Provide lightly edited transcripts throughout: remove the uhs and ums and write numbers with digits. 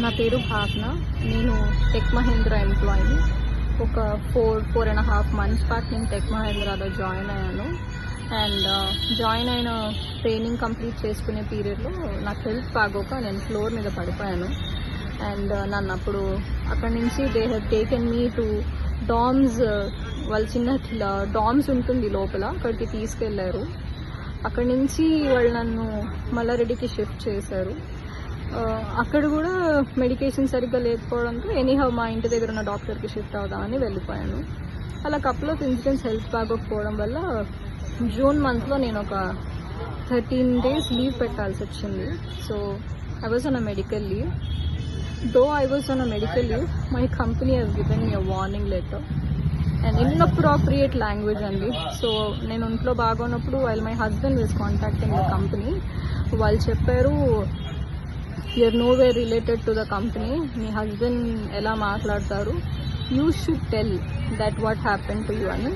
నా పేరు భావన. నేను టెక్ మహేంద్ర ఎంప్లాయీని. ఒక 4.5 months బ్యాక్ నేను టెక్ మహేంద్రాలో జాయిన్ అయ్యాను. అండ్ జాయిన్ అయిన ట్రైనింగ్ కంప్లీట్ చేసుకునే పీరియడ్లో నాకు హెల్త్ బాగోక నేను ఫ్లోర్ మీద పడిపోయాను. అండ్ నన్ను అప్పుడు అక్కడి నుంచి they have taken me to DOMS. వాళ్ళ చిన్న డామ్స్ ఉంటుంది లోపల, అక్కడికి తీసుకెళ్లారు. అక్కడి నుంచి వాళ్ళు నన్ను మల్లారెడ్డికి షిఫ్ట్ చేశారు. అక్కడ కూడా మెడికేషన్ సరిగ్గా లేకపోవడంతో ఎనీహౌ మా ఇంటి దగ్గర ఉన్న డాక్టర్కి షిఫ్ట్ అవుదామని వెళ్ళిపోయాను. అలా కపుల్ ఆఫ్ ఇన్సిడెంట్స్ హెల్త్ బాగోకపోవడం వల్ల జూన్ మంత్లో నేను ఒక 13 days లీవ్ పెట్టాల్సి వచ్చింది. So I was on a medical leave. Though I was on a medical leave, my company has given me a warning letter and inappropriate language అండి. So నేను ఇంట్లో బాగున్నప్పుడు while my husband was contacting the company, వాళ్ళు చెప్పారు you're no way related to the company, మీ husband ఎలా మాట్లాడతారు, you should tell that what happen to you అని.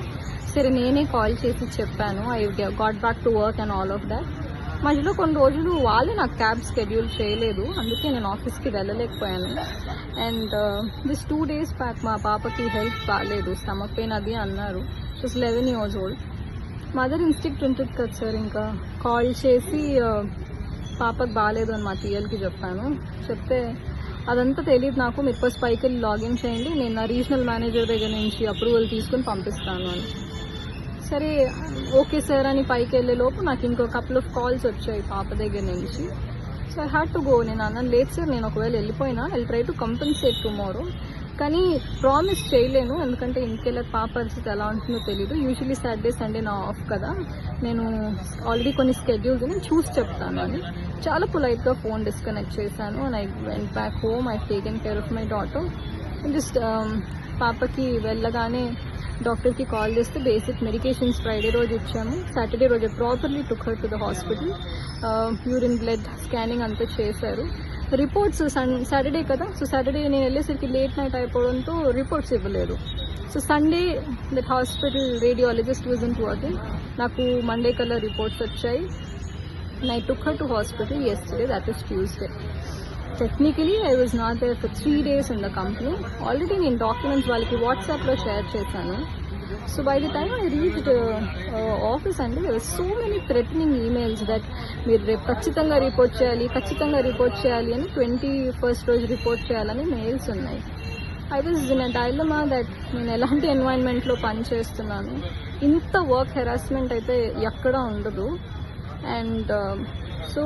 సరే నేనే కాల్ చేసి చెప్పాను. I got back to work and all of that. మధ్యలో కొన్ని రోజులు వాళ్ళే నాకు క్యాబ్ షెడ్యూల్ చేయలేదు, అందుకే నేను ఆఫీస్కి వెళ్ళలేకపోయాను. అండ్ దిస్ 2 days బ్యాక్ మా పాపకి హెల్త్ బాగాలేదు, స్టమక్ పెయిన్ అది అన్నారు. She's 11 years old. Mother instinct ఉంటుంది కదా సార్, ఇంకా కాల్ చేసి పాపకు బాగాలేదు అని మా టీఎల్కి చెప్పాను. చెప్తే అదంతా తెలియదు నాకు, మీరు ఫస్ట్ పైకి వెళ్ళి లాగిన్ చేయండి, నేను నా రీజనల్ మేనేజర్ దగ్గర నుంచి అప్రూవల్ తీసుకుని పంపిస్తాను అని. సరే ఓకే సార్ అని పైకి వెళ్ళే లోపు నాకు ఇంకో కపుల్ ఆఫ్ కాల్స్ వచ్చాయి పాప దగ్గర నుంచి. So I had to go. నేను అన్నాను లేదు సార్, నేను ఒకవేళ వెళ్ళిపోయినా I try to compensate tomorrow, కానీ ప్రామిస్ చేయలేను, ఎందుకంటే ఇంటికెళ్ళక పాప పరిస్థితి ఎలా ఉంటుందో తెలీదు. యూజువలీ సాటర్డే సండే నా ఆఫ్ కదా, నేను ఆల్రెడీ కొన్ని స్కెడ్యూల్స్ నేను చూసి చెప్తాను అని చాలా పొలైట్గా ఫోన్ డిస్కనెక్ట్ చేశాను. And I went back home. I taken care of my daughter. Just పాపకి వెళ్ళగానే డాక్టర్కి కాల్ చేస్తే బేసిక్ మెడికేషన్స్ ఫ్రైడే రోజు ఇచ్చాము. సాటర్డే రోజు properly took her to the hospital. Urine blood scanning అంతా చేశారు. రిపోర్ట్స్ సాటర్డే కదా, సో సాటర్డే నేను వెళ్ళేసరికి లేట్ నైట్ అయిపోవడంతో రిపోర్ట్స్ ఇవ్వలేదు. So Sunday that hospital radiologist wasn't working. నాకు మండే కల్లా రిపోర్ట్స్ వచ్చాయి. I took her to hospital yesterday, that is Tuesday. Technically, I was not there for 3 days in the company. Already నేను documents వాళ్ళకి వాట్సాప్లో share చేశాను. So by the time I reached office అండి, there were so many threatening emails that మీరు రేపు ఖచ్చితంగా report చేయాలి అని 21st రోజు రిపోర్ట్ చేయాలని మెయిల్స్ ఉన్నాయి. I was in a dilemma that నేను ఎలాంటి ఎన్వైరన్మెంట్లో పనిచేస్తున్నాను, ఇంత వర్క్ హెరాస్మెంట్ అయితే ఎక్కడా ఉండదు. అండ్ సో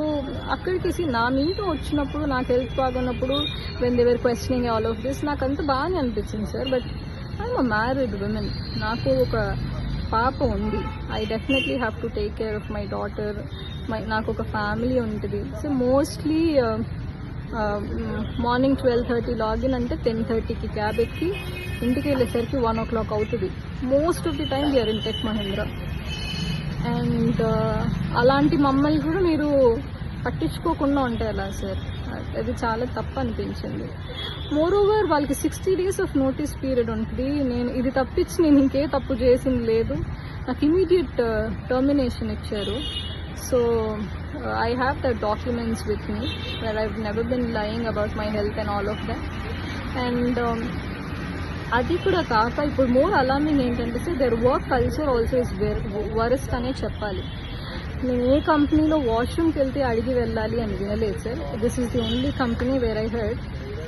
అక్కడికి నా మీద వచ్చినప్పుడు నాకు హెల్త్ బాగున్నప్పుడు when they were questioning all of this నాకు అంత బాగానే అనిపించింది sir. But I'm a married women, నాకు ఒక పాప ఉంది. I definitely have to take care of my daughter. నాకు ఒక ఫ్యామిలీ ఉంటుంది. సో మోస్ట్లీ మార్నింగ్ 12:30 లాగిన్ అంటే 10:30కి క్యాబ్ ఎక్కి ఇంటికి వెళ్ళేసరికి 1 o'clock అవుతుంది. Most of the time we are in Tech Mahindra. And అలాంటి మమ్మల్ని కూడా మీరు పట్టించుకోకుండా ఉంటే ఎలా సార్, అది చాలా తప్పు అనిపించింది. మోరోవర్ వాళ్ళకి 60 days ఆఫ్ నోటీస్ పీరియడ్ ఉంటుంది. నేను ఇది తప్పించి నేను ఇంకే తప్పు చేసింది లేదు. నాకు ఇమీడియట్ టర్మినేషన్ ఇచ్చారు. So I have the documents with me where I never been lying about my health and all of that. And అది కూడా కాక ఇప్పుడు మోర్ అలార్మింగ్ ఏంటంటే sir, their work culture also is worst అనే చెప్పాలి. నేను ఏ కంపెనీలో వాష్రూమ్కి వెళ్తే అడిగి వెళ్ళాలి అని వినలేదు sir. This is the only company where I heard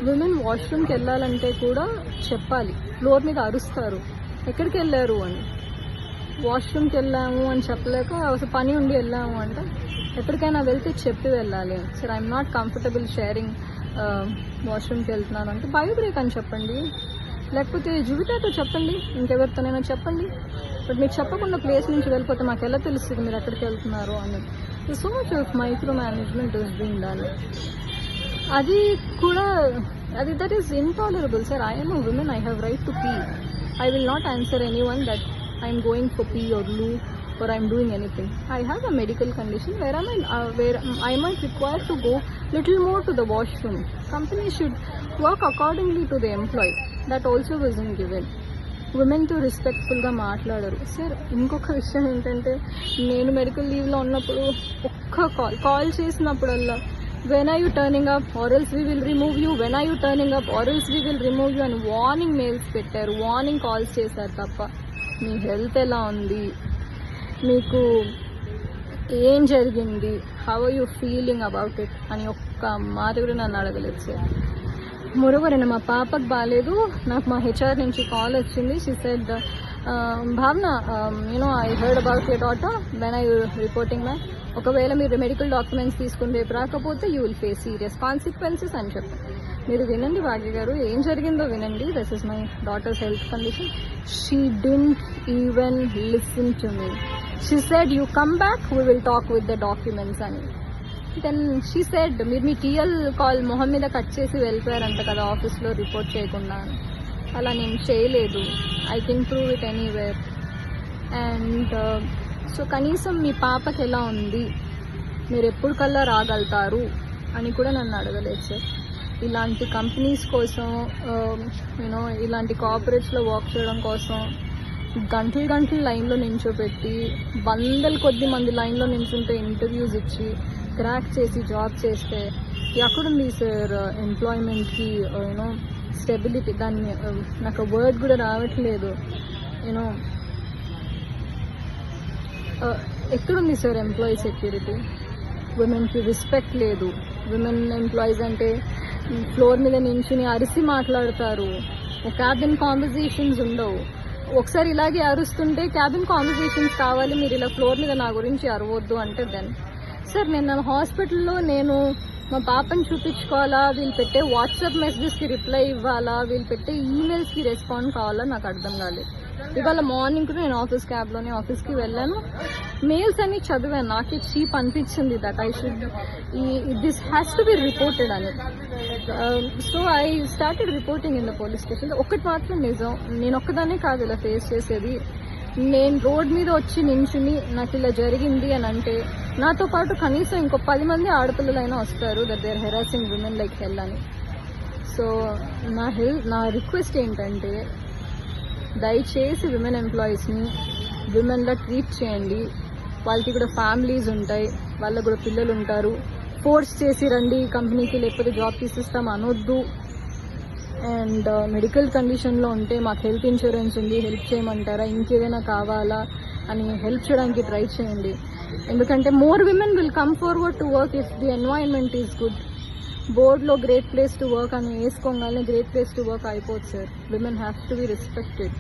women వాష్రూమ్కి వెళ్ళాలంటే కూడా చెప్పాలి. ఫ్లోర్ మీద అరుస్తారు ఎక్కడికి వెళ్ళారు అని. వాష్రూమ్కి వెళ్ళాము అని చెప్పలేక అసలు పని ఉండి వెళ్ళాము అంటే ఎక్కడికైనా వెళ్తే చెప్పి వెళ్ళాలి. Sir I'm not comfortable sharing వాష్రూమ్కి వెళ్తున్నాను అంటే బయో బ్రేక్ అని చెప్పండి, లేకపోతే జువితాతో చెప్పండి, ఇంకెవరితోనైనా చెప్పండి. బట్ మీరు చెప్పకుండా ప్లేస్ నుంచి వెళ్ళిపోతే మాకు ఎలా తెలుస్తుంది మీరు ఎక్కడికి వెళ్తున్నారు అని. So much of micro management is being done. అది కూడా that is intolerable sir. I am a woman, I have right to pee. I will not answer anyone that I am going for pee or loo or I am doing anything. I have a medical condition where I might require to go little more to the washroom. Company should work accordingly to the employee. That also wasn't given. ఉమెన్తో రెస్పెక్ట్ఫుల్గా మాట్లాడరు sir. ఇంకొక విషయం ఏంటంటే, నేను medical లీవ్లో ఉన్నప్పుడు ఒక్క call చేసినప్పుడల్లా when are you turning up or else we will remove you, when are you turning up or else we will remove you అని warning mails పెట్టారు, వార్నింగ్ కాల్స్ చేశారు తప్ప మీ హెల్త్ ఎలా ఉంది, మీకు ఏం జరిగింది, how are you feeling about it అని ఒక్క మాట కూడా నన్ను అడగలేదు సార్. మరోవర్ మా పాపకు బాగాలేదు, నాకు మా హెచ్ఆర్ నుంచి కాల్ వచ్చింది. షీ సెడ్ భావన I heard about your daughter, when I reporting ma'am, ఒకవేళ మీరు మెడికల్ డాక్యుమెంట్స్ తీసుకుని రేపు రాకపోతే you will face serious consequences అని చెప్పారు. మీరు వినండి భాగ్య గారు, ఏం జరిగిందో వినండి. This is my daughters health condition. She didn't even listen to me. She said you come back, we will talk with the documents అని. దెన్ షీ సెడ్ మీరు మీ టీఎల్ కాల్ మొహం మీద కట్ చేసి వెళ్ళిపోయారంట కదా ఆఫీస్లో రిపోర్ట్ చేయకుండా. అలా నేను చేయలేదు, I can prove it anywhere. And so కనీసం మీ పాపకి ఎలా ఉంది, మీరు ఎప్పుడు కల్లా రాగలుగుతారు అని కూడా నన్ను అడగలేదు సార్. ఇలాంటి కంపెనీస్ కోసం ఇలాంటి కార్పొరేట్స్లో వర్క్ చేయడం కోసం గంటలు లైన్లో నించోపెట్టి వందల కొద్ది మంది లైన్లో నించుంటే ఇంటర్వ్యూస్ ఇచ్చి క్రాక్ చేసి జాబ్ చేస్తే ఎక్కడుంది సార్ ఎంప్లాయ్మెంట్కి స్టెబిలిటీ? దాన్ని నాకు వర్డ్ కూడా రావట్లేదు. ఎక్కడుంది సార్ ఎంప్లాయీ సెక్యూరిటీ? విమెన్కి రెస్పెక్ట్ లేదు. విమెన్ ఎంప్లాయీస్ అంటే ఫ్లోర్ మీద నించుని అరిసి మాట్లాడతారు, క్యాబిన్ కాన్వర్జేషన్స్ ఉండవు. ఒకసారి ఇలాగే అరుస్తుంటే క్యాబిన్ కాన్వర్జేషన్స్ కావాలి, మీరు ఇలా ఫ్లోర్ మీద నా గురించి అరవద్దు అంటే దెన్ సార్ నేను హాస్పిటల్లో మా పాపని చూపించుకోవాలా, వీళ్ళు పెట్టే వాట్సాప్ మెసేజెస్కి రిప్లై ఇవ్వాలా, వీళ్ళు పెట్టే ఈమెయిల్స్కి రెస్పాండ్ కావాలా, నాకు అర్థం కాలేదు. ఇవాళ మార్నింగ్ కూడా నేను క్యాబ్లోనే ఆఫీస్కి వెళ్ళాను, మెయిల్స్ అన్ని చదివాను. నాకే చీప్ అనిపించింది that I should this has to be reported అని. So I started reporting in the police station. ఒకటి మాత్రం నిజం, నేను ఒక్కదానే కాదు ఇలా ఫేస్ చేసేది. నేను రోడ్ మీద వచ్చి నించుని నాకు ఇలా జరిగింది అని అంటే నాతో పాటు కనీసం ఇంకో 10 మంది ఆడపిల్లలైనా వస్తారు that they are harassing women like hell అని. సో నా రిక్వెస్ట్ ఏంటంటే దయచేసి విమెన్ ఎంప్లాయీస్ని విమెన్లా ట్రీట్ చేయండి. వాళ్ళకి కూడా ఫ్యామిలీస్ ఉంటాయి, వాళ్ళకు కూడా పిల్లలు ఉంటారు. ఫోర్స్ చేసి రండి కంపెనీకి, లేకపోతే జాబ్ తీసిస్తాం అనొద్దు. అండ్ మెడికల్ కండిషన్లో ఉంటే మాకు హెల్త్ ఇన్సూరెన్స్ ఉంది, హెల్ప్ చేయమంటారా, ఇంకేదైనా కావాలా అని హెల్ప్ చేయడానికి ట్రై చేయండి. ఎందుకంటే more women will come forward to work if the environment is good. బోర్డ్లో గ్రేట్ ప్లేస్ టు వర్క్ అని వేసుకోగానే గ్రేట్ ప్లేస్ టు వర్క్ అయిపోతుంది sir. Women have to be respected.